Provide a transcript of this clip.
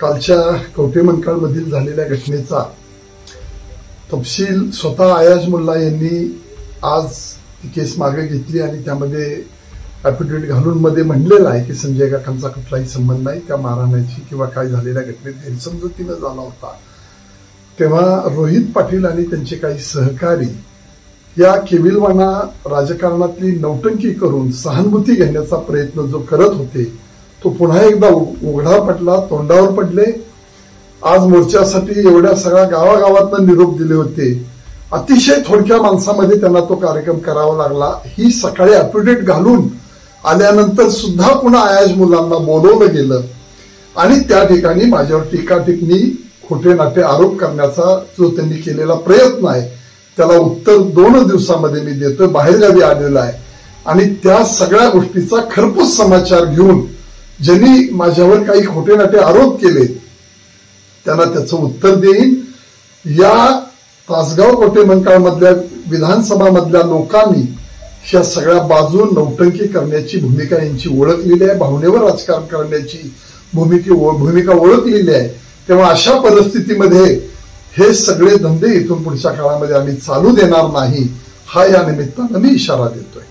कालच्या कवठेमंकाळमधील झालेल्या घटनेचा तपशील स्वतः अयाज मुल्ला यांनी आज ती केस मागे घेतली आणि त्यामध्ये ॲफिडेव्हिट घालून मध्ये म्हणलेलं आहे की संजय काकांचा कुठलाही संबंध नाही त्या मारहाणाची किंवा काय झालेल्या घटनेत गैरसमजुतीनं झाला होता। तेव्हा रोहित पाटील आणि त्यांचे काही सहकारी या केविलवाना राजकारणातली नौटंकी करून सहानुभूती घेण्याचा प्रयत्न जो करत होते तो पुन्हा एकदा उघडा पडला, तोंडावर पडले। आज मोर्चासाठी एवढ्या सगळ्या गावागावातनं निरोप दिले होते, अतिशय थोडक्या माणसामध्ये त्यांना तो कार्यक्रम करावा लागला। ही सकाळी ॲफिडेव्हिट घालून आल्यानंतर सुद्धा पुन्हा अयाज मुलांना बोलवलं गेलं आणि त्या ठिकाणी माझ्यावर टीका टिप्पणी खोटे नाटे आरोप करण्याचा जो त्यांनी केलेला प्रयत्न आहे त्याला उत्तर 2 दिवसामध्ये मी देतोय। बाहेरगावी आलेला आहे आणि त्या सगळ्या गोष्टीचा खरपूस समाचार घेऊन ज्यांनी माझ्यावर काही खोटे नाटे आरोप केले त्यांना त्याचं उत्तर देईन। या तासगाव कवठेमंकाळ मधल्या विधानसभा मधल्या लोकांनी ह्या सगळ्या बाजू नौटंकी करण्याची भूमिका यांची ओळखलेली आहे, भावनेवर राजकारण करण्याची भूमिका ओळखलेली आहे। तेव्हा अशा परिस्थितीमध्ये हे सगळे धंदे इथून पुढच्या काळामध्ये आम्ही चालू देणार नाही, हा या निमित्तानं मी इशारा देतोय।